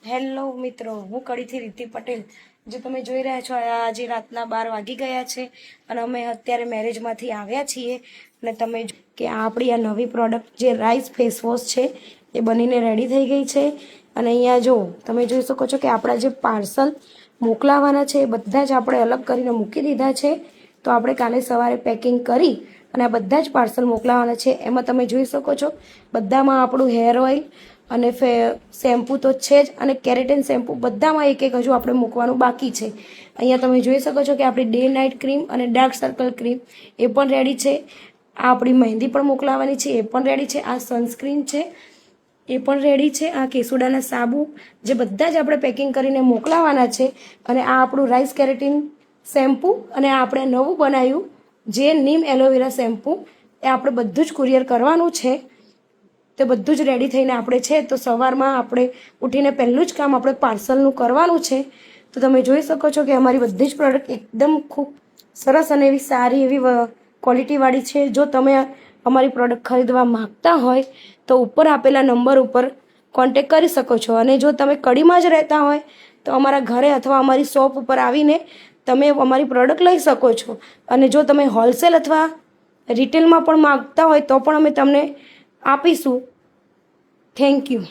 Hello મિત્રો, હું કડીથી રીતિ પટેલ. જો તમે જોઈ રહ્યા છો, આજે રાતના 12 વાગી ગયા છે અને અમે અત્યારે મેરેજમાંથી આવ્યા છીએ. અને તમે કે આપણી આ નવી પ્રોડક્ટ જે રાઈસ ફેસ વોશ છે એ બનીને રેડી થઈ ગઈ છે. અને અહીંયા જો તમે જોઈ શકો છો કે આપણા જે પાર્સલ મોકલાવાના છે એ બધા જ આપણે અલગ કરીને મૂકી દીધા છે. તો આપણે કાલે સવારે પેકિંગ કરી અને આ બધા જ પાર્સલ મોકલાવાના છે. એમાં તમે જોઈ શકો છો બધામાં આપણું હેર ઓઇલ અને શેમ્પૂ તો છે જ, અને કેરેટીન શેમ્પૂ બધામાં એક એક હજુ આપણે મૂકવાનું બાકી છે. અહીંયા તમે જોઈ શકો છો કે આપણી ડે નાઇટ ક્રીમ અને ડાર્ક સર્કલ ક્રીમ એ પણ રેડી છે. આ આપણી મહેંદી પણ મોકલાવાની છે એ પણ રેડી છે. આ સનસ્ક્રીન છે એ પણ રેડી છે. આ કેસુડાના સાબુ જે બધા જ આપણે પેકિંગ કરીને મોકલાવાના છે. અને આ આપણું રાઈસ કેરેટીન શેમ્પૂ અને આ આપણે નવું બનાવ્યું જે નીમ એલોવેરા શેમ્પૂ એ આપણે બધું જ કુરિયર કરવાનું છે. તે બધું જ રેડી થઈને આપણે છે. તો સવારમાં આપણે ઉઠીને પહેલું જ કામ આપણે પાર્સલનું કરવાનું છે. તો તમે જોઈ શકો છો કે અમારી બધી જ પ્રોડક્ટ એકદમ ખૂબ સરસ અને એવી સારી એવી ક્વોલિટીવાળી છે. જો તમે અમારી પ્રોડક્ટ ખરીદવા માગતા હોય તો ઉપર આપેલા નંબર ઉપર કોન્ટેક કરી શકો છો. અને જો તમે કડીમાં જ રહેતા હોય તો અમારા ઘરે અથવા અમારી શોપ ઉપર આવીને તમે અમારી પ્રોડક્ટ લઈ શકો છો. અને જો તમે હોલસેલ અથવા રિટેલમાં પણ માગતા હોય તો પણ અમે તમને આપીશું. Thank you.